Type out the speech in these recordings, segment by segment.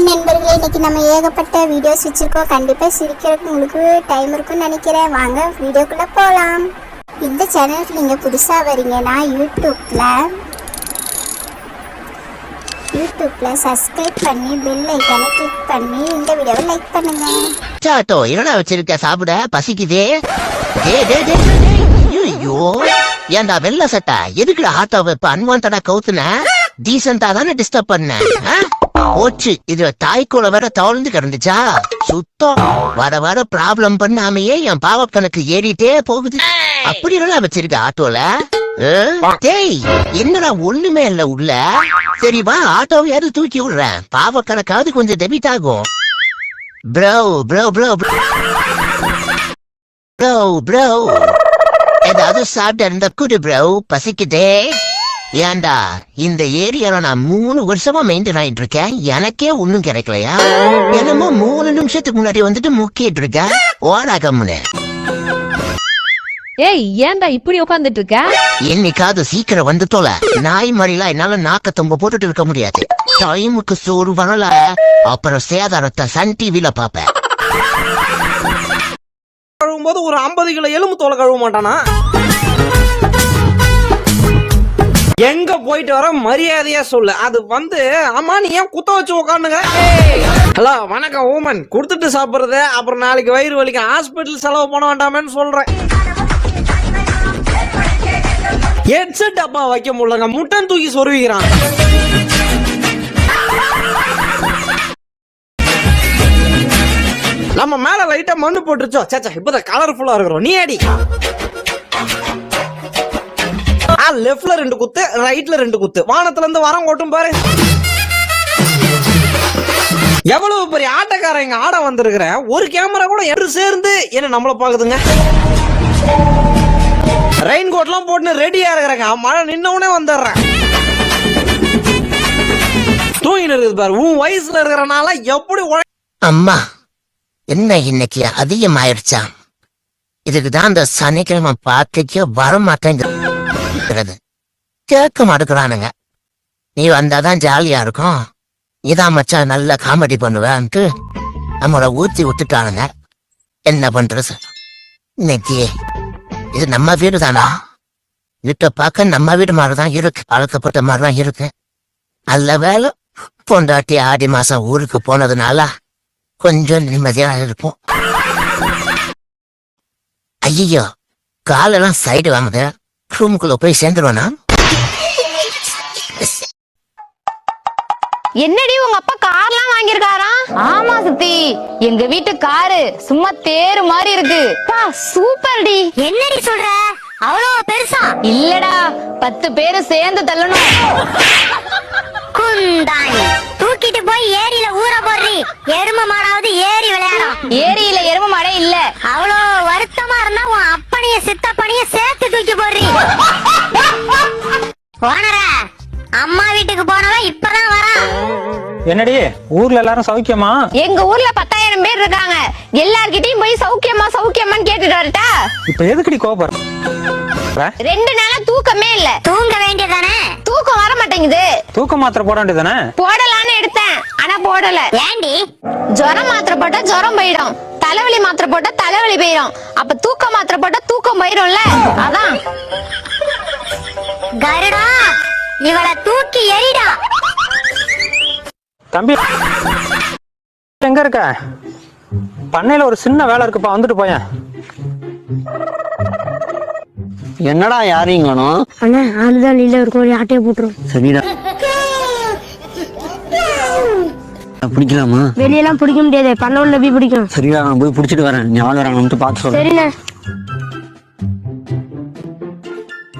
நண்பர்களே, இன்னைக்கு நம்ம ஏகப்பட்ட வீடியோஸ் வச்சிருக்கோம். கண்டிப்பா சிரிக்கிறதுக்கு உங்களுக்கு டைம் இருக்கும்னு நினைக்கிறேன். வாங்க வீடியோக்குள்ள போலாம். இந்த சேனலுக்கு நீங்க புதுசா வரீங்கன்னா யூடியூப்ல சப்ஸ்கிரைப் பண்ணி பெல் ஐகானை கிளிக் பண்ணி இந்த வீடியோவை லைக் பண்ணுங்க. சாட்டோ என்னடா வச்சிருக்க? சாப்பிட பசிக்குதே. ஐயோ ஏன்டா வெள்ள சட்டை எதுக்குடா ஆட்டோவை இப்ப அன்வான்டா கவுத்துன? டீசெண்டா தானே டிஸ்டர்ப் பண்ண. போச்சு, இது தாய்க்குள்ள வேற தவழ்ந்து கிடந்துச்சா? சுத்தம் வர வர ப்ராப்ளம் பண்ணாமையே என் பாவ கணக்கு ஏறிட்டே போகுது. அப்படி என்ன வச்சிருக்க ஆட்டோல? டேய் என்னடா ஒண்ணுமே இல்ல உள்ள. சரி வா, ஆட்டோவையாவது தூக்கி விடுறேன். பாவ கணக்காவது கொஞ்சம் டெபிட் ஆகும். Bro bro bro bro bro ஏதாவது சாப்பிட்டு இருந்த குடு ப்ரோ, பசிக்குதே. ஏண்டா இந்த ஏரியால நான் 3 வருஷமா மெயின்டைன் ஆயிட்டு இருக்கேன், எனக்கே ஒண்ணும் கிடைக்கலையா? என்னமோ 3 நிமிஷத்துக்கு முன்னாடி வந்துட்டு முக்கிட்டு இருக்கேன். ஓடாகம்னு ஏய், ஏன்டா இப்படி உட்கார்ந்துட்டு இருக்க? என்னைக்காவது சீக்கிரம் வந்து தொலை. நாய் மாதிரிலாம் என்னால நாக்க தொம்ப போட்டுட்டு இருக்க முடியாது. டைமுக்கு சோறு வரல, அப்புறம் சேதாரத்தை சன் டிவில பாப்பேன். கழுவும்போது ஒரு 50 கிலோ எலும்பு தோலை கழுவ மாட்டானா? எங்க போயிட்டு வர மரியாதையா சொல்லு. அது ஆமா நீ ஏன் குத்த வச்சு உட்காந்துங்க? ஹலோ வணக்கம் ஓமன். கொடுத்துட்டு சாப்பிடுறது, அப்புறம் நாளைக்கு வயிறு வலிக்கு ஹாஸ்பிட்டல் செலவு பண்ண வேண்டாமேன்னு சொல்றேன். ஹெட்செட் அப்பா வைக்க முடியலங்க, முட்டன் தூக்கி சொருவிக்கிறான். நம்ம மேல லைட்டா மண்ணு போட்டுருச்சோ? சேச்சா இப்பதான் கலர்ஃபுல்லா இருக்கிறோம். நீ அடி. லெஃப்ட்ல 2 குத்து, ரைட்ல 2 குத்து. வானத்துல இருந்து வரம் ஓட்டும் பாரு. எவ்வளவு பெரிய ஆட்டக்காரன் இங்க ஆட வந்திருக்கிற. ஒரு கேமரா கூட எரு சேர்ந்து என்ன நம்மள பாக்குதுங்க. ரெயின் கோட்லாம் போட்டு ரெடியா இருக்கிறாங்க. மழை நின்னவுடனே வந்துடுறேன். தூங்கிட்டு இருக்குது பாரு. உன் வயசுல இருக்கிறனால எப்படி அம்மா என்ன இன்னைக்கு அதிகமாயிருச்சா? இதுக்குதான் இந்த சனிக்கிழமை பார்த்துக்கே வரமாட்டேங்குது. கேட்க மாட்டேங்கிறானுங்க. நீ வந்தாதான் ஜாலியா இருக்கும், இதான் மச்சான் நல்ல காமெடி பண்ணுவேன்ட்டு நம்மளை ஊத்தி விட்டுட்டானுங்க. என்ன பண்றது? இன்னைக்கு இது நம்ம வீடு தானா? வீட்டை பார்க்க நம்ம வீடு மாதிரிதான் இருக்கு, பழக்கப்பட்ட மாதிரிதான் இருக்கு. நல்ல வேலை பொண்டாட்டி ஆடி மாசம் ஊருக்கு போனதுனால கொஞ்சம் நிம்மதியா இருப்போம். ஐயோ காலெல்லாம் சைடு வாங்குது. ரூமுக்குள்ள போய் சேர்ந்துருவானா? என்னடி உங்க அப்பா கார்லாம் வாங்கியிருக்காரா? ஆமா சித்தி, எங்க வீட்டு காரு சும்மா தேரு மாதிரி இருக்கு. சூப்பர் டி. என்னடி சொல்ற? அவ்வளவு பெருசா? இல்லடா, 10 பேரு சேர்ந்து தள்ளணும். குந்தாணி தூக்கிட்டு போய் ஏரியில ஊற போடுறி. எரும மாடாவது ஏரி விளையாடும். ஏரியில எரும மாடே இல்ல. அவ்வளோ வருத்தமா இருந்தா உன் அப்பனைய சித்தப்பனைய சேர்த்து தூக்கி போடுறி. போனற அம்மா வீட்டுக்கு போனவன் இப்பதான் வரான். என்னடி ஊர்ல எல்லாரும் சௌக்கியமா? எங்க ஊர்ல 10,000 பேர் இருக்காங்க. எல்லார்கிட்டயும் போய் சௌக்கியமா சௌக்கியமான்னு கேட்டுட்டு வரட்டா? இப்ப எதுக்குடி கோபம்? 2 நாளா தூக்கமே இல்ல. தூங்க வேண்டியதானே? தூக்கம் வர மாட்டேங்குது. தூக்க மாத்திரை போட வேண்டியதானே? போடலான்னு எடுத்தேன், ஆனா போடல. ஏண்டி? ஜுரம் மாத்திரை போட்டா ஜுரம் போயிடும், தலைவலி மாத்திரை போட்டா தலைவலி போயிடும். அப்ப தூக்க மாத்திரை போட்டா தூக்கம் போயிடும்ல, அதான். கருடா இவளை தூக்கி எறிடா. தம்பி எங்க இருக்க? பண்ணையில ஒரு சின்ன வேலை இருக்குப்பா, வந்துட்டு போயேன். என்னடா யாரையும் காணோம்? அண்ணா ஆளுதான் இல்ல, ஒரு கோழி ஆட்டையை போட்டுரும். சரிடா, பிடிக்கலாமா? வெளியெல்லாம் பிடிக்க முடியாது, பண்ண உள்ள போய் பிடிக்கும். சரிடா, நான் போய் பிடிச்சிட்டு வரேன். நீ ஆள் வராங்கன்னு பார்த்து சொல்றேன். சரிண்ணே.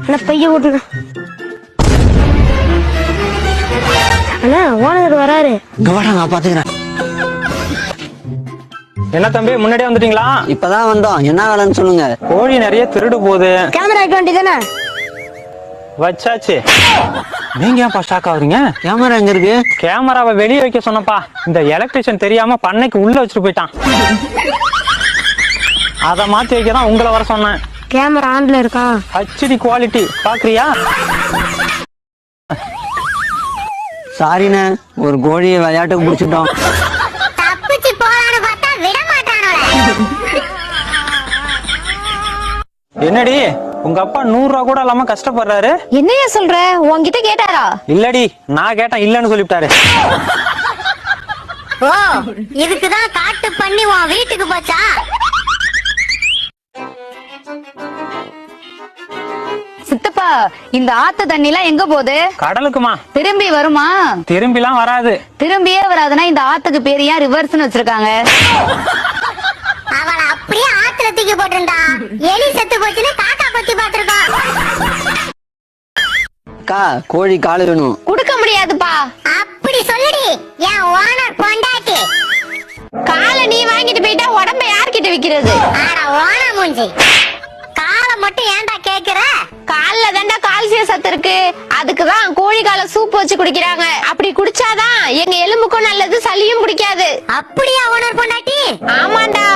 அண்ணா பைய போட்டுருங்க. அண்ணா ஓனர் வராரு. இங்க வாடா, நான் பாத்துக்கிறேன். என்ன தம்பி முன்னாடியே வந்துட்டீங்களா? இப்பதான் வந்தோம். என்ன வேலைன்னு சொல்லுங்க. கோழி நிறைய திருடு போகுது. கேமரா வைக்க வேண்டியதானே? வச்சாச்சு. நீங்க ஏன்பா ஸ்டாக் ஆகுறீங்க? கேமரா எங்க இருக்கு? கேமராவை வெளியே வைக்க சொன்னப்பா. இந்த எலக்ட்ரிஷியன் தெரியாம பண்ணைக்கு உள்ள வச்சுட்டு போயிட்டான். அதை மாத்தி வைக்கதான் உங்களை வர சொன்னேன். கேமரா ஆன்ல இருக்கா? HD குவாலிட்டி பாக்குறியா? சாரிண்ணே, ஒரு கோழியை விளையாட்டுக்கு பிடிச்சிட்டோம். தப்பிச்சு போறான்னு பார்த்தா விட மாட்டானோட. என்னடி உங்க அப்பா 100 ரூபா கூட இல்லாம கஷ்டப்படுறாரு? என்னைய சொல்ற? உன்கிட்ட கேட்டாரா? இல்லடி, நான் கேட்டேன், இல்லன்னு சொல்லிவிட்டாரு. ஓ, இதுக்குதான் காட்டு பண்ணி உன் வீட்டுக்கு போச்சா? சித்தப்பா, இந்த ஆத்து தண்ணி எல்லாம் எங்க போகுது? கடலுக்குமா? திரும்பி வருமா? திரும்பிலாம் வராது. திரும்பியே வராதுன்னா இந்த ஆத்துக்கு பேரு ஏன் ரிவர்ஸ்னு வச்சிருக்காங்க? அவளை அப்படியே ஆத்துல தூக்கி போட்டுருந்தா எலி செத்து போச்சுன்னு காக்கா கொத்தி பாத்துருக்கோம். அக்கா, கோழி காலு வேணும். கொடுக்க முடியாதுப்பா. அப்படி சொல்லுடி என் ஓனர் பொண்டாட்டி. காலை நீ வாங்கிட்டு போயிட்டா உடம்ப யார்கிட்ட விக்கிறது? ஆனா ஓனர் மூஞ்சி, காலை மட்டும் ஏன்டா கேக்குற? கால்ல தாண்டா கால்சியம் சத்து இருக்கு. அதுக்குதான் கோழி காலை சூப் வச்சு குடிக்கிறாங்க. அப்படி குடிச்சாதான் எங்க எலும்புக்கும் நல்லது, சளியும் பிடிக்காது. அப்படியா ஓனர் பொண்டாட்டி? ஆமாண்டா,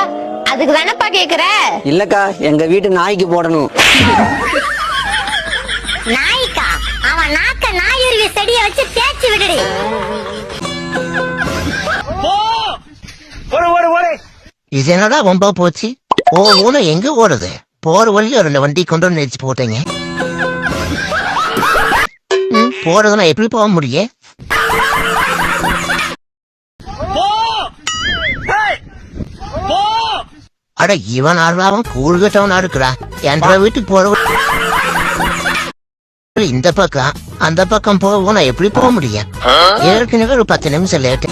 அதுக்கு தானப்பா கேக்குற? இல்லக்கா, எங்க வீட்டு நாய்க்கு போடணும். நாய்க்கா? அவன் நாக்க நாயுருவி செடிய வச்சு தேய்ச்சி விடுடி. இது என்னடா ரொம்ப போச்சு? ஓன எங்க ஓடுது? போற வழியில 2 வண்டி கொண்டு வந்து நிறுத்தி போட்டீங்க. போறதுனா எப்படி போக முடியும்? அட, இவன் ஆடுறாவன் கூறுகட்டவனா இருக்கிறா. என்ற வீட்டுக்கு போற இந்த பக்கம் அந்த பக்கம் போவோம், நான் எப்படி போக முடியும்? ஏற்கனவே ஒரு 10 நிமிஷம் லேட்டு.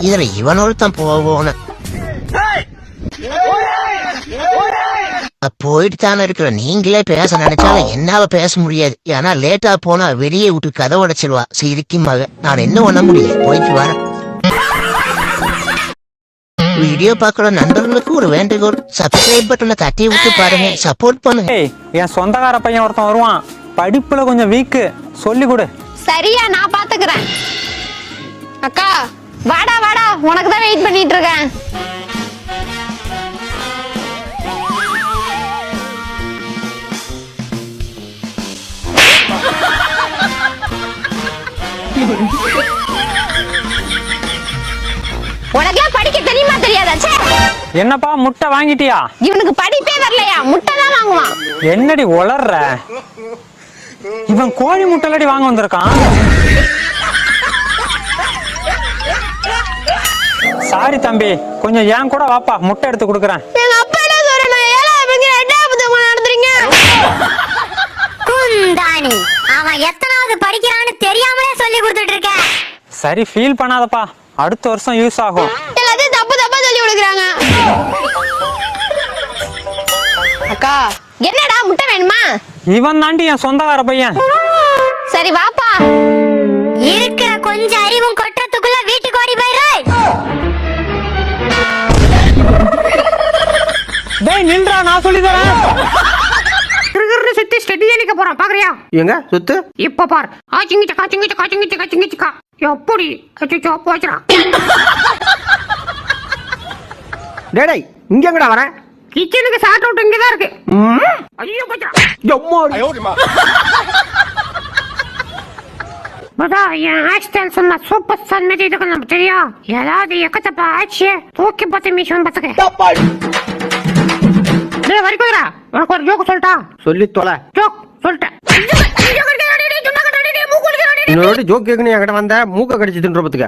இதுல இவன் ஒருத்தன் போவோன்னு போயிட்டு தானே இருக்கிற. நீங்களே பேச நினைச்சாலும் என்னால பேச முடியாது. ஏன்னா லேட்டா போனா வெளியே விட்டு கதை உடைச்சிருவா சிரிக்கும் மக. நான் என்ன பண்ண முடியும்? போயிட்டு வரேன். வீடியோ பாக்குற நண்பர்களுக்கு ஒரு வேண்டுகோள், சப்ஸ்கிரைப் பட்டனை தட்டி விட்டு பாருங்க, சப்போர்ட் பண்ணுங்க. ஏய், என் சொந்தக்கார பையன் ஒருத்தன் வருவான், படிப்புல கொஞ்சம் வீக்கு, சொல்லி கொடு. சரியா, நான் பாத்துக்கிறேன். அக்கா, வாடா வாடா, உனக்கு தான் வெயிட் பண்ணிட்டு இருக்கேன். உனக்கெல்லாம் படிக்க தெரியுமா தெரியாதா? என்னப்பா, முட்டை வாங்கிட்டியா? இவனுக்கு படிப்பே வரலையா? முட்டை தான் வாங்குவான். என்னடி உளர்ற? இவன் கோழி முட்டைலடி வாங்க வந்திருக்கான். சாரி தம்பி, கொஞ்சம் ஏன் கூட வாப்பா, முட்டை எடுத்து கொடுக்குறேன். எங்க அப்பா என்ன சொல்றேன்? ஏழாவது நடந்துறீங்க. குந்தாணி, அவன் எத்தனாவது படிக்கிறான்னு தெரியாமலே சொல்லி கொடுத்துட்டு இருக்க. சரி, ஃபீல் பண்ணாதப்பா, அடுத்த வருஷம் யூஸ் ஆகும். எல்லாத்தையும் தப்பு தப்பா சொல்லி கொடுக்குறாங்க. அக்கா, என்னடா முட்டை வேணுமா? இவன் தாண்டி என் சொந்தக்கார பையன். சரி வாப்பா. இருக்கிற கொஞ்சம் அறிவும் கொட்டத்துக்குள்ள வீட்டுக்கு ஓடி போயிரு. டேய் நின்றா, நான் சொல்லி தரேன். சுத்தி ஸ்டெடியா நிக்க போறான், பாக்குறியா? எங்க சுத்து? இப்ப பாரு. ஆச்சிங்கிச்சக்கா எப்படி அச்சோ போச்சுடா. டேய், இங்க எங்கடா வர? கிச்சனுக்கு ஷார்ட் அவுட் இங்கதான் இருக்கு. ஐயோ போச்சுடா. பதா, என் ஹேர்ஸ்டைல் சொன்னா சூப்பர் ஸ்டார் மாதிரி இருக்கு, நமக்கு தெரியும். ஏதாவது எக்கத்தப்பா ஆச்சு தூக்கி பார்த்து மீஷன் பார்த்துக்க. டேய் வரிக்குதுடா, உனக்கு ஒரு ஜோக் சொல்லிட்டா? சொல்லி தொலை. ஜோக் சொல்லிட்டேன். இன்னொரு ஜோக் கேட்கணும் என்கிட்ட வந்த மூக்க கடிச்சு தின்றபத்துக்க.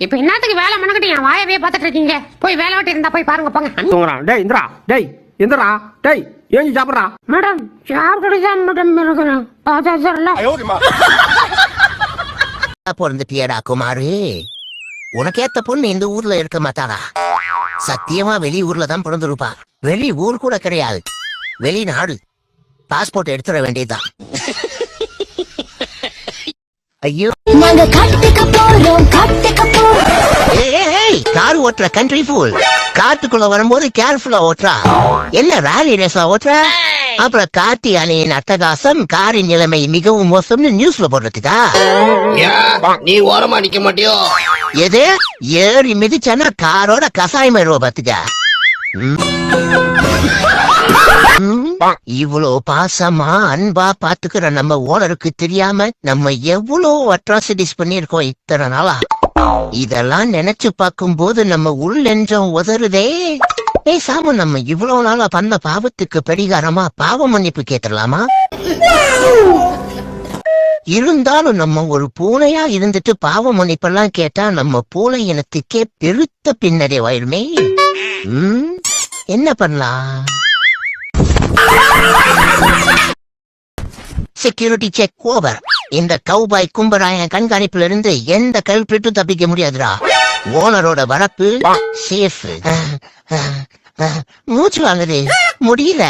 இப்ப என்னத்துக்கு வேலை மனக்கிட்டு என் வாயவே பாத்துட்டு இருக்கீங்க? போய் வேலை விட்டு இருந்தா போய் பாருங்க போங்க. தூங்குறான். டேய் இந்திரா, டேய் இந்திரா, டேய் ஏஞ்சி சாப்பிடுறா. மேடம் சாப்பிட்டுதான் மேடம் இருக்கிறேன். பிறந்துட்டியடா குமாரு. உனக்கேத்த பொண்ணு இந்த ஊர்ல இருக்க மாட்டாளா? சத்தியமா வெளி ஊர்ல தான் பிறந்திருப்பா. வெளி ஊர் கூட கிடையாது, வெளிநாடு. பாஸ்போர்ட் எடுத்துட வேண்டியதுதான். ஐயோ, நாங்க காட்டுக்கு போறோம், காட்டுக்கு போறோம். ஏய், கார் ஓட்டுற கண்ட்ரி ஃபுல். காட்டுக்குள்ள வரும்போது கேர்ஃபுல்லா ஓட்டுறா. என்ன ராலி ரேஸா ஓட்டுற? அப்புறம் காட்டு யானையின் அட்டகாசம், காரின் நிலைமை மிகவும் மோசம்னு நியூஸ்ல போடுறதுக்கா? நீ ஓரமா நிக்க மாட்டியோ? எது ஏறி மிதிச்சானா காரோட கசாயம் பாத்துக்க. இவ்வளோ பாசமா அன்பா பாத்துக்கிற நம்ம ஓனருக்கு தெரியாம நம்ம எவ்வளோ அட்ராசிட்டிஸ் பண்ணிருக்கோம் இத்தனை நாளா. இதெல்லாம் நினைச்சு பார்க்கும்போது நம்ம உள் நெஞ்சம் உதறுதே. பேசாம நம்ம இவ்வளவு நாளா பண்ண பாவத்துக்கு பரிகாரமா பாவ மன்னிப்பு கேட்டுடலாமா? இருந்தாலும் நம்ம ஒரு பூனையா இருந்துட்டு பாவ மன்னிப்பெல்லாம் கேட்டா நம்ம பூனை இனத்துக்கே பெருத்த பின்னடைவாயிருமே. என்ன பண்ணலாம்? Security check over. இந்த கௌபாய் கும்பராயன் கண்காணிப்புல இருந்து எந்த கல்பிரிட்டும் தப்பிக்க முடியாதுடா. ஓனரோட வரப்பு சேஃப். மூச்சு வாங்குது, முடியல.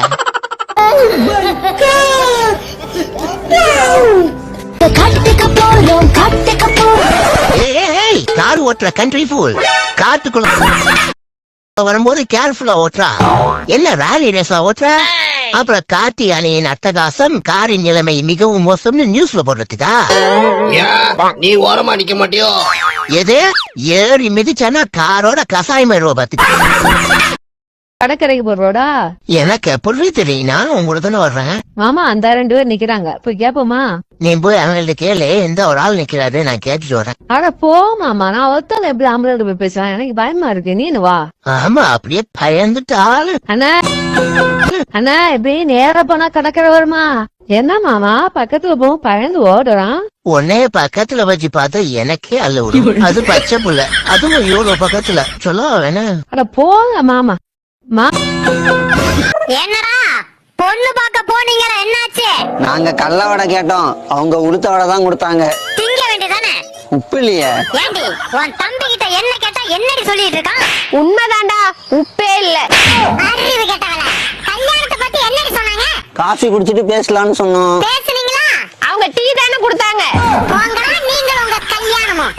கார் ஓட்டுற கண்ட்ரி ஃபுல் காட்டுக்குள்ள வரும்போது கேர்ஃபுல்லா ஓட்டுறா. என்ன ராலி ரேஸா ஓட்டுற? அப்புறம் காட்டி அணியின் அட்டகாசம் காரின் நிலைமை மிகவும் மோசம்னு நியூஸ்ல போடுறதுக்கா? நீ ஓரமா நிக்க மாட்டியோ? எது ஏறி மிதிச்சானா காரோட கசாயம் பாத்துக்க. கடற்கரைக்கு போறோடா? எனக்கு எப்படி தெரியும்னா உங்களுக்கு தானே வர்றேன். மாமா அந்த 2 பேர் நிக்கிறாங்க, போய் கேப்போமா? நீ போய் அவங்கள்ட்ட கேளு, எந்த ஒரு ஆள் நிக்கிறாரு, நான் கேட்டுட்டு வரேன். அட போ மாமா, நான் ஒருத்தல எப்படி ஆம்பளை போய் பேசுவேன், எனக்கு பயமா இருக்கு. நீ வா. ஆமா, அப்படியே பயந்துட்டு ஆளு. அண்ணா அண்ணா எப்படி நேரா போனா கடற்கரை வருமா? என்ன மாமா பக்கத்துல போகும் பயந்து ஓடுறான்? உன்னே பக்கத்துல வச்சு பார்த்தா எனக்கே அல்ல விடும். அது பச்சை புள்ள, அதுவும் இவ்வளவு பக்கத்துல சொல்ல வேணா. அட போங்க மாமா. என்னடா பொண்ணு பார்க்க போனீங்களா, என்னாச்சு? நாங்க கள்ள வடை கேட்டோம், அவங்க உளுத்த வடை தான் கொடுத்தாங்க. திங்க வேண்டியதானே? உப்பு இல்லையே. ஏண்டி உன் தம்பி கிட்ட என்ன கேட்டா என்னடி சொல்லிட்டு இருக்கான்? உண்மைதான்டா, உப்பே இல்ல. அறிவு கேட்டவள, கல்யாணத்தை பத்தி என்னடி சொன்னாங்க? காஃபி குடிச்சிட்டு பேசலாம்னு சொன்னோம். பேசுனீங்களா? அவங்க டீ தானே கொடுத்தாங்க. போங்கடா நீங்க உங்க கல்யாணமும்.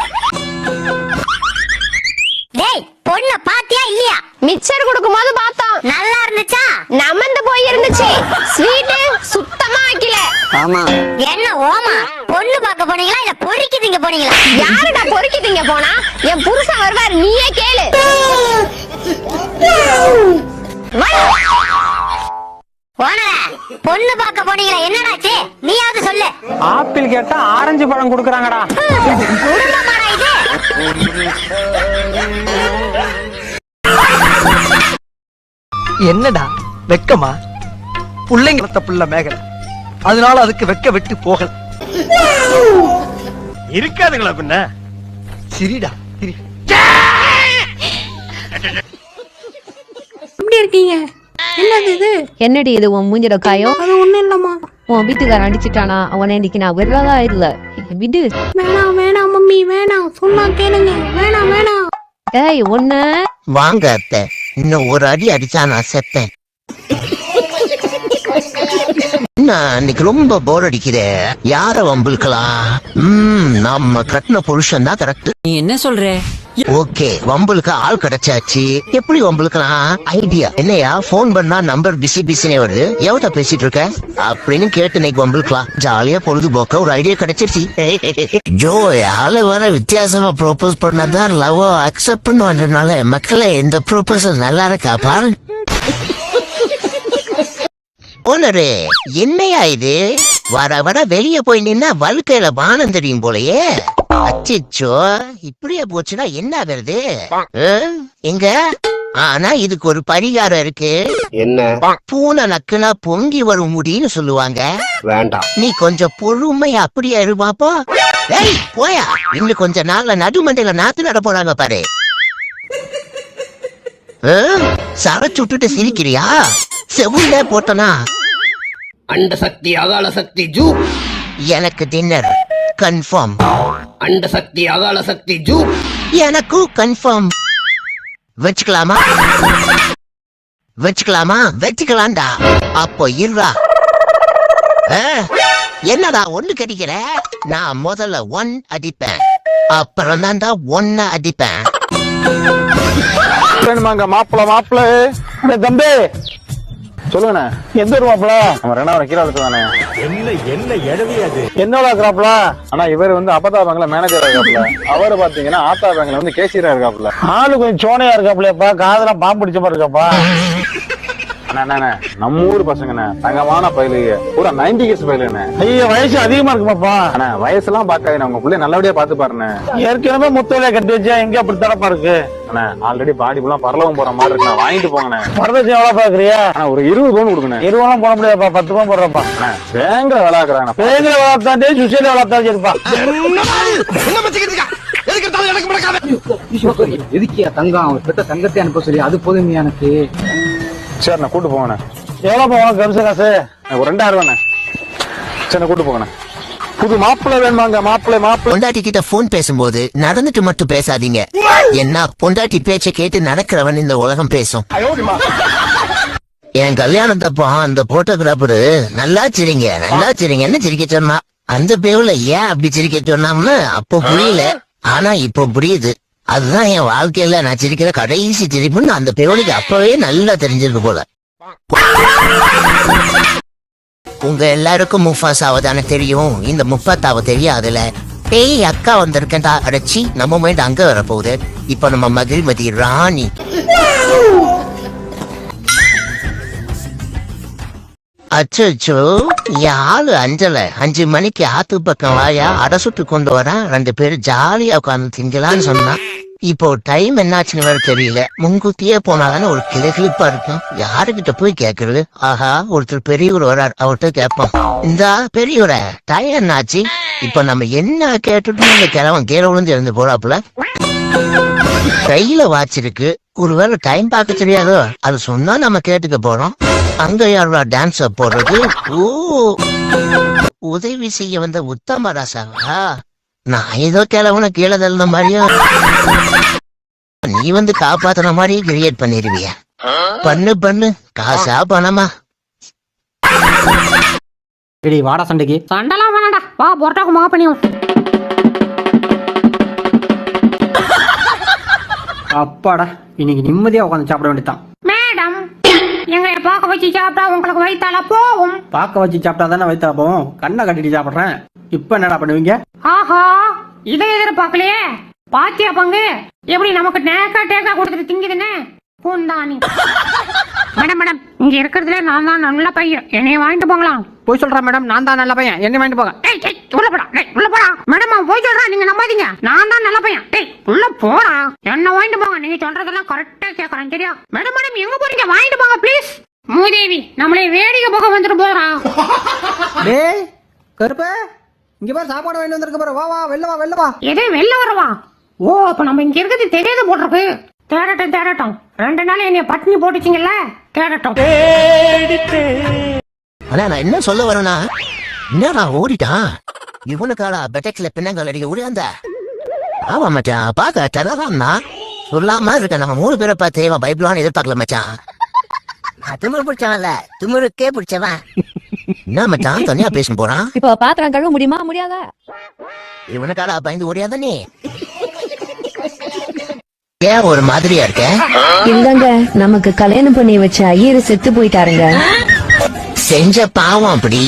டேய் பொண்ணு பாத்தியா இல்லையா? மிச்சர் கொடுக்கும் போது பார்த்தோம், நல்லா இருந்துச்சா? நமந்து போய் இருந்துச்சு. ஸ்வீட் சுத்தமா ஆக்கல. ஆமா. என்ன ஓமா, பொண்ணு பார்க்க போனீங்களா இல்ல பொறுக்கி திங்க போனீங்களா? யாருடா பொறுக்கி திங்க போனா? என் புருஷன் வருவார், நீயே கேளு. ஓனரே, பொண்ணு பார்க்க போனீங்களா, என்னடாச்சு? நீயாவது சொல்லு. ஆப்பிள் கேட்டா ஆரஞ்சு பழம் குடுக்கறாங்கடா. குடும்பமாடா இது? என்னடா வெக்கமா? புள்ளைங்க புள்ள மேகல, அதனால அதுக்கு வெக்க வெட்டு போகல. இருக்காதுங்களா பின்ன? சிரிடா சிரி. எப்படி இருக்கீங்க? என்னது இது? என்னடி இது உன் மூஞ்சிட காயம்? அது ஒண்ணு இல்லம்மா. உன் வீட்டுக்காரன் அடிச்சிட்டானா? அவனை இன்னைக்கு நான் விடுறதா இல்ல. விடு. வேணாம் வேணாம் மம்மி, வேணாம், சொன்னா கேளுங்க. வேணாம் வேணாம். ஏய் ஒண்ணு வாங்க அத்தை, இன்னும் ஒரு அடி அடிச்சா நான் செப்பேன். இன்னைக்கு ரொம்ப போர் அடிக்குது, யார வம்புக்கலாம்? நம்ம கட்டின புருஷன் தான் கரெக்ட். நீ என்ன சொல்ற? ஓகே, வம்புலுக்கு ஆள் கிடைச்சாச்சு. எப்படி வம்புலுக்கலாம்? ஐடியா என்னையா? போன் பண்ணா நம்பர் பிஸி பிஸினே வருது, எவ்வளோ பேசிட்டு இருக்க அப்படின்னு கேட்டு இன்னைக்கு வம்புலுக்கலாம். ஜாலியா பொழுதுபோக்க ஒரு ஐடியா கிடைச்சிருச்சு. ஜோ ஆளு வர வித்தியாசமா ப்ரோபோஸ் பண்ணதான் லவ் அக்செப்ட் பண்ணுவான்றனால மக்களே இந்த ப்ரோபோசல் நல்லா இருக்கா பாரு. ஓனரு என்னையா இது? வர வர வெளிய போய் நின்னா வாழ்க்கையில வானம் தெரியும் போலயே. அச்சிச்சோ, இப்படியே போச்சுன்னா என்ன ஆகுறது? எங்க? ஆனா இதுக்கு ஒரு பரிகாரம் இருக்கு. என்ன? பூனை நக்குனா பொங்கி வரும் முடின்னு சொல்லுவாங்க. வேண்டாம், நீ கொஞ்சம் பொறுமையா அப்படியே இரு பாப்பா. ஏய் போயா, இன்னும் கொஞ்ச நாள்ல நடுமண்டையில நாத்து நட போறாங்க பாரு. சரச்சு விட்டுட்டு சிரிக்கிறியா? செவுல போட்டனா? அண்ட சக்தி அகால சக்தி ஜூ. எனக்கு டின்னர் கன்ஃபார்ம். அண்ட சக்தி அகால சக்தி ஜூ. எனக்கும் கன்ஃபார்ம். வச்சுக்கலாமா? வச்சுக்கலாமா? வச்சுக்கலாம்டா. அப்போ இருடா. என்னடா ஒண்ணு கடிக்கிற? நான் முதல்ல 1 அடிப்பேன், அப்புறம் தான்டா 1 அடிப்பேன். மாப்பிள்ள தம்பி சொல்லுங்கண்ணா. எந்த ஒரு மாப்பிள்ள? நம்ம ரெண்டாவது கீழே தானே. என்ன எழுதியாது என்னோட இருக்கிறாப்ல. ஆனா இவர் அப்பதா பேங்க்ல மேனேஜரா இருக்காப்ல. அவரு பாத்தீங்கன்னா ஆத்தா பேங்க்ல கேசியரா இருக்காப்ல. ஆளு கொஞ்சம் சோனையா இருக்காப்லப்பா, காதெல்லாம் பாம்பு பிடிச்ச மாதிரி இருக்காப்பா. அண்ணா நம்ம ஊர் பசங்கண்ணே தங்கமான பயிலுங்க பூரா 90 கிட்ஸ் பயிலுண்ணே. ஐயோ வயசு அதிகமா இருக்குமாப்பா. அண்ணா வயசுலாம் பாக்காது உங்க பிள்ளை நல்லபடியா பாத்து பாருண்ணே. ஏற்கனவே முத்தலையா கட்டி வச்சா எங்க அப்படி தரப்பா இருக்கு. அண்ணா ஆல்ரெடி பாடி ஃபுல்லா பரலவம் போற மாதிரி இருக்கு. வாங்கிட்டு போங்கண்ணே. வரதட்சணை எவ்வளவு பாக்குறியா? ஆனா ஒரு 20 பவுன் கொடுக்கணும். 20 பவுன் போட முடியாதுப்பா, 10 பவுன் போடுறப்பா. வேங்கிற விளாக்குறாங்க. வேங்கிற விளாத்தாண்டே சுசைல விளாத்தாண்டே இருப்பா. எதுக்கியா தங்கம் அவர் பெற்ற தங்கத்தை அனுப்ப சொல்லி அது போதும் எனக்கு. சரி நான் கூட்டு போங்கண்ணே. எவ்வளவு போகணும் கம்ச காசு? ஒரு 2000 சரி கூட்டு போங்கண்ணே. புது மாப்பிள்ளை வேணுமாங்க? மாப்பிள்ளை பொண்டாட்டி கிட்ட போன் பேசும்போது நடந்துட்டு மட்டும் பேசாதீங்க. என்ன பொண்டாட்டி பேச்ச கேட்டு நடக்கிறவன் இந்த உலகம் பேசும். என் கல்யாணத்தப்போ அந்த போட்டோகிராஃபரு நல்லா சிரிங்கன்னு சிரிக்க சொன்னா. அந்த பேவுல ஏன் அப்படி சிரிக்க சொன்னாம்னு அப்போ புரியல, ஆனா இப்போ புரியுது. அதுதான் என் வாழ்க்கையில நான் சிரிக்கிற கடைசி சிரிப்புன்னு அந்த பேவலுக்கு அப்பவே நல்லா தெரிஞ்சிருக்கு போல. உங்க எல்லாருக்கும் முஃபாசாவை தானே தெரியும், இந்த முஃபத்தாவை தெரியாதுல. பேய் அக்கா வந்திருக்கேன்டா அடைச்சி நம்ம மைண்ட் அங்க வரப்போகுது. இப்ப நம்ம மகிழ்மதி ராணி. அச்சோ யாரு அஞ்சல 5 மணிக்கு ஆத்து பக்கம் வாயா அடை சுட்டு கொண்டு வரேன். 2 பேரும் ஜாலியா உட்காந்து திங்கலான்னு சொன்னா. இப்போ டைம் என்னாச்சுன்னு வேற தெரியல. முன்கூட்டியே போனாதானே ஒரு கிளிப்பா இருக்கும். யாருக்கிட்ட போய் கேக்குறது? ஆஹா ஒருத்தர் பெரியவர் வர்றார், அவர்கிட்ட கேட்போம். இந்த பெரியவர டைம் என்னாச்சு? இப்ப நம்ம என்ன கேட்டுட்டு இந்த கிழவன் கீழே விழுந்து இருந்து போறாப்புல. கையில வாட்ச் இருக்கு, ஒருவேளை டைம் பார்க்க தெரியாதோ? அது சொன்னா நம்ம கேட்டுக்க போறோம். அங்க யாரா டான்ஸ் போடுறது? ஓ உதவி செய்ய வந்த உத்தம ராசாவா? நான் ஏதோ கிழவன கீழே தள்ளின மாதிரியும் நீ வந்து காப்பாத்துன மாதிரி கிரியேட் பண்ணிருவியா? பண்ணு காசா பணமா? வாடா சண்டைக்கு. சண்டெல்லாம் வேணாடா, வா பொரோட்டாக்கு மா பண்ணி. அப்பாடா இன்னைக்கு நிம்மதியா உட்காந்து சாப்பிட வேண்டியதான். மேடம் எங்களை பார்க்க வச்சு சாப்பிட்டா உங்களுக்கு வயித்தால போகும். பார்க்க வச்சு சாப்பிட்டா தானே வயித்தா போகும். கண்ணை கட்டிட்டு சாப்பிடுறேன். இப்ப என்னடா பண்ணுவீங்க? ஆஹா இதை எதிர்பார்க்கலையே. பாத்தியா பங்கு எப்படி நமக்கு டேக்கா கொடுத்துட்டு திங்குதுன்னு. பூந்தானி. மேடம் இங்க இருக்கிறதுல நான் தான் நல்ல பையன், என்னைய வாங்கிட்டு போங்களாம். போய் சொல்றேன் மேடம், நான் தான் நல்ல பையன், என்ன வாங்கிட்டு போங்க. உள்ள போடா மேடம். போய் சொல்றேன், நீங்க நம்பாதீங்க. நான் தான் நல்ல பையன். உள்ள போடா, என்ன வாங்கிட்டு போங்க. நீங்க சொல்றதெல்லாம் கரெக்டா கேக்குறேன் சரியா? மேடம் எங்க போறீங்க? வாங்கிட்டு போங்க ப்ளீஸ். மூதேவி நம்மளை வேடிக்கை போக வந்துட்டு போறா. டேய் கருப்பே, இங்க பாரு சாப்பாடு வாங்கிட்டு வந்திருக்க பாரு. வா வெளில வா. எதே வெளில வரவா? ஓ அப்ப நம்ம இங்க இருக்கிறது தெரியாத போட்டிருக்கு. தேடட்டும் 2 நாள் என்னைய பட்டினி போட்டுச்சிங்கல்ல, தேடட்டும். ஆனா நான் என்ன சொல்ல வரேன்னா, என்னடா ஓடிட்டான் இவனுக்காடா பெட்டக்ஸ்ல பின்னங்கள் அடிக்க ஓடியாந்த. ஆமா மச்சான், பாக்க தரலாம்னா சொல்லாம இருக்க. நம்ம 3 பேரை பார்த்து பைபிளான்னு எதிர்பார்க்கல மச்சான். திமுரு பிடிச்சவன்ல, திமுருக்கே பிடிச்சவன். என்ன மச்சான் தனியா பேச போறான்? இப்ப பாத்திரம் கழுவ முடியுமா? முடியாதா? இவனுக்காடா பயந்து ஓடியாத நீ? ஏன் ஒரு மாதிரியா இருக்க? இல்லங்க, நமக்கு கல்யாணம் பண்ணி வச்ச ஐயரு செத்து போயிட்டாருங்க. செஞ்ச பாவம் அப்படி.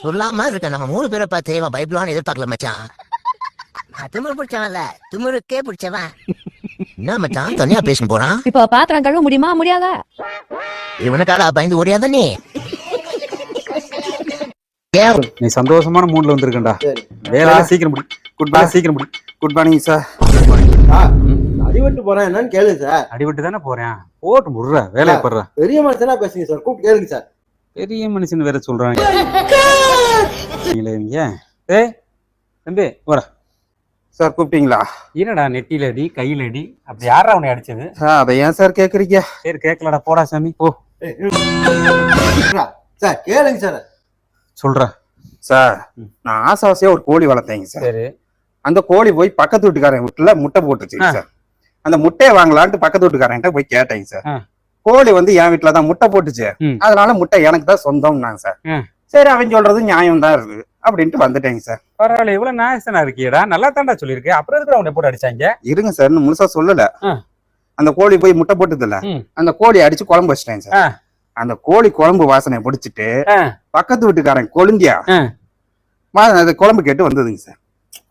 சொல்லாம இருக்க. நம்ம 3 பேரை பார்த்து பைபிளான்னு எதிர்பார்க்கல மச்சான். திமுரு பிடிச்சவன்ல, திமுருக்கே பிடிச்சவன். என்ன மச்சான் தனியா பேச போறான்? இப்ப பாத்திரம் கழுவ முடியுமா? முடியாதா? இவனுக்காடா பயந்து ஓடியாத நீ? நீ சந்தோஷமான மூட்ல வந்திருக்கா. வேலையில சீக்கிரம் முடி. Good morning. சீக்கிரம் முடி. Good morning sir. அடிபட்டு போறேன் என்னன்னு கேளு சார். அடிபட்டு தானே போறேன். போட்டு முடுற வேலையை படுற. பெரிய மனுஷனா பேசுங்க சார், கூப்பிட்டு கேளுங்க சார். பெரிய மனுஷன் வேற சொல்றாங்க. ஏய் தம்பி வர சார். கூப்பிட்டீங்களா? என்னடா நெட்டில அடி கையில அடி, அப்படி யாரா உன்னை அடிச்சது? அதை ஏன் சார் கேக்குறீங்க? சரி கேட்கலடா, போடா சாமி போ. சார் கேளுங்க சார். சொல்ற சார், நான் ஆசாசியா ஒரு கோழி வளர்த்தேங்க சார். சரி. அந்த கோழி போய் பக்கத்து வீட்டுக்காரன் வீட்டுல முட்டை போட்டுச்சு சார். அந்த முட்டையை வாங்கலான்ட்டு பக்கத்து வீட்டுக்காரன் போய் கேட்டேங்க சார். கோழி வந்து என் வீட்டுலதான் முட்டை போட்டுச்சு, அதனால முட்டை எனக்கு தான் சொந்தம்னாங்க சார். சரி அவன் சொல்றது நியாயம் தான் இருக்கு அப்படின்ட்டு வந்துட்டேங்க சார். பரவாயில்ல, இவ்வளவு நாயசனா இருக்கியடா, நல்லா தாண்டா சொல்லியிருக்கேன். அப்புறம் எதுக்கு அவனை போட்டு அடிச்சாங்க? இருங்க சார், முழுசா சொல்லல. அந்த கோழி போய் முட்டை போட்டது இல்ல, அந்த கோழி அடிச்சு குழம்பு வச்சிட்டேங்க சார். அந்த கோழி குழம்பு வாசனை பிடிச்சிட்டு பக்கத்து வீட்டுக்காரன் கொழுந்தியா குழம்பு கேட்டு வந்ததுங்க சார்.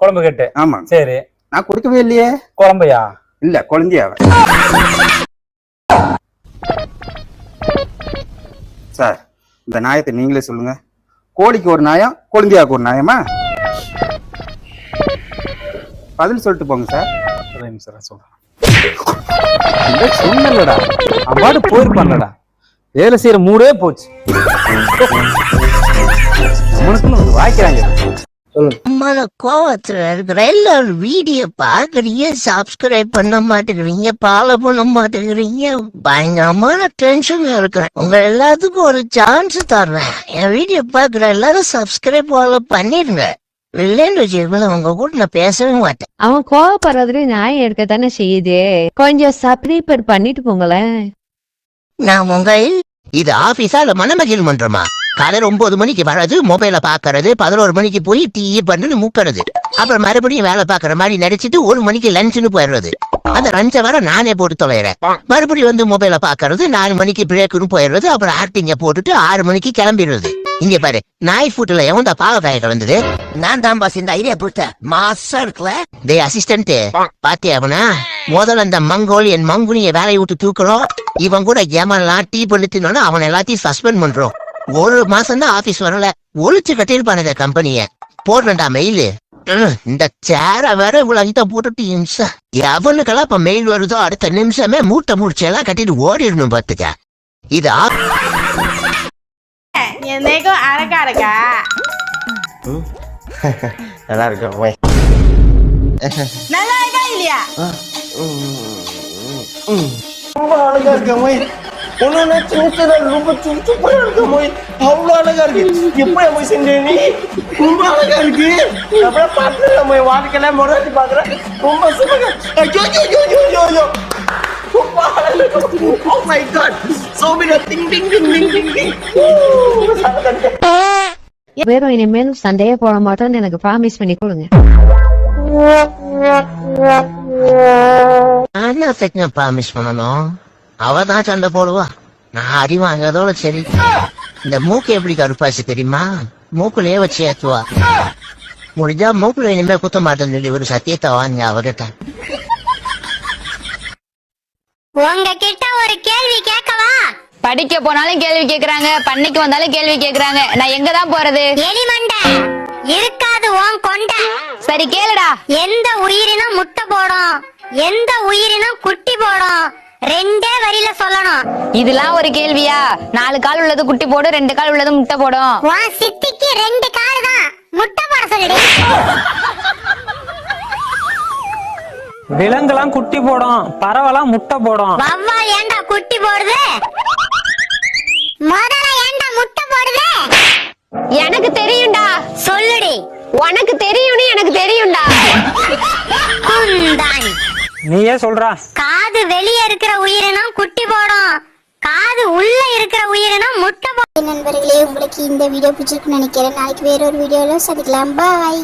குழம்பு கேட்டு? ஆமா. சரி. நான் கொடுக்கவே இல்லையே. குழம்பையா? இல்ல குழந்தையாவ. சார் இந்த நியாயத்தை நீங்களே சொல்லுங்க. கோழிக்கு ஒரு நியாயம், குழந்தையாவுக்கு ஒரு நியாயமா? பதில் சொல்லிட்டு போங்க சார். சொல்றேன் சொன்னலடா, அம்மாடு போயிருப்பான்லடா. வேலை செய்யற மூடே போச்சு. வாய்க்கிறாங்க. அம்மால கோவத்துல இருக்கிற எல்லாரும் வீடியோ பாக்குறீங்க, சப்ஸ்கிரைப் பண்ண மாட்டேங்கிறீங்க, ஃபாலோ பண்ண மாட்டேங்கிறீங்க. பயங்கரமான டென்ஷன்ல இருக்கிறேன். உங்க எல்லாத்துக்கும் ஒரு சான்ஸ் தர்றேன். என் வீடியோ பாக்குற எல்லாரும் சப்ஸ்கிரைப் ஃபாலோ பண்ணிருங்க. இல்லைன்னு வச்சுக்கோங்களேன், உங்க கூட நான் பேசவே மாட்டேன். அவன் கோவப்படுறதுல நியாயம் இருக்க தானே செய்யுது. கொஞ்சம் சப்ஸ்கிரைபர் பண்ணிட்டு போங்களேன். நான் உங்க இது ஆபீஸா இல்ல மனமகிழ் மன்றமா? காலையில 9 மணிக்கு வர்றது, மொபைல பாக்குறது, 11 மணிக்கு போய் டீ பண்ணு முக்கிறது, அப்புறம் மறுபடியும் வேலை பாக்குற மாதிரி நடிச்சிட்டு 1 மணிக்கு லஞ்சுன்னு போயிடுறது. அந்த லஞ்சை வர நானே போட்டு தொலைறேன். மறுபடியும் வந்து மொபைல பாக்குறது, 4 மணிக்கு பிரேக்குன்னு போயிடுறது, அப்புறம் ஆக்டிங்க போட்டுட்டு 6 மணிக்கு கிளம்பிடுறது. இங்க பாரு, நாய் ஃபுட்ல எவன்டா பாவக்காய கலந்தது? நான் தான் பாஸ் இந்த ஐடியா கொடுத்தேன். மாசா இருக்குல்ல? டே அசிஸ்டன்ட், பாத்தியா அவனா? முதல்ல அந்த மங்கோலியன் மங்குனிய வேலையை விட்டு தூக்குறோம். இவன் கூட ஏமாலாம் டீ பண்ணிட்டு அவன் எல்லாத்தையும் சஸ்பெண்ட் பண்றோம். 1 மாசம் தான் ஆபீஸ் வரல, ஒழிச்சு கட்டிருப்பான கம்பெனிய. போடுறா மெயில். இந்த சேர வேற இவ்வளவு போட்டுட்டு நிமிஷம் எவனுக்கெல்லாம் இப்ப மெயில் வருதோ அடுத்த நிமிஷமே மூட்டை முடிச்செல்லாம் கட்டிட்டு ஓடிடணும் பாத்துக்க. இது நல்லா இருக்கும். நல்லா இருக்கா இல்லையா? ரொம்ப அழகா இருக்க மொய். ஒன்னு சின்ன ரொம்ப சூப்பரா இருக்க மொய். அவ்வளவு அழகா இருக்கு. எப்படி போய் செஞ்ச நீ? ரொம்ப அழகா இருக்கு. அப்புறம் பார்த்து மொய் வாழ்க்கையில முறைச்சு பாக்குறேன். ரொம்ப சூப்பரா. ஐயோ ஐயோ ஐயோ ஐயோ. ரொம்ப அழகா இருக்கு. Oh my god. So many ding ding ding ding ding ding. வேறும் இனிமேலும் சண்டையே போட மாட்டோம்னு எனக்கு ப்ராமிஸ் பண்ணி கொடுங்க. ப்ராமிஸ் பண்ணணும். அவதான் சண்டை போடுவா, நான் அடி வாங்கிறதோட சரி. இந்த மூக்கு எப்படி கருப்பாச்சு தெரியுமா? மூக்குலயே வச்சு ஏத்துவா. முடிஞ்சா மூக்குல இனிமே குத்த மாட்டேன்னு சொல்லி ஒரு சத்தியத்தை வாங்க அவர்கிட்ட. உங்ககிட்ட ஒரு கேள்வி கேட்கவா? படிக்க போனாலும் கேள்வி கேக்குறாங்க, பண்ணைக்கு வந்தாலும் கேள்வி கேக்குறாங்க. நான் எங்க தான் போறது? எலிமண்டை இருக்காது உன் கொண்ட. சரி கேளுடா. எந்த உயிரினம் முட்டை போடும், எந்த உயிரினம் குட்டி போடும்? 2 வரியில சொல்லணும். இதெல்லாம் ஒரு கேள்வியா? 4 கால் உள்ளது குட்டி போடும், 2 கால் உள்ளது முட்டை போடும். உன் சித்திக்கு 2 கால் தான், முட்டை போட சொல்லிடு. விலங்குலாம் குட்டி போடும், பறவைலாம் முட்டை போடும். வவ்வால் ஏண்டா குட்டி போடுது? முதல்ல ஏண்டா முட்டை போடுது? எனக்கு தெரியும்டா. சொல்லுடி. உனக்கு தெரியும்னு எனக்கு தெரியும்டா. குந்தாணி. நீயே சொல்றா. காது வெளியே இருக்கிற உயிரினம் குட்டி போடும், காது உள்ள இருக்கிற உயிரினம் முட்டை போடும். நண்பர்களே, உங்களுக்கு இந்த வீடியோ பிடிச்சிருக்குன்னு நினைக்கிறேன். நாளைக்கு வேற ஒரு வீடியோல சந்திக்கலாம். பாய்.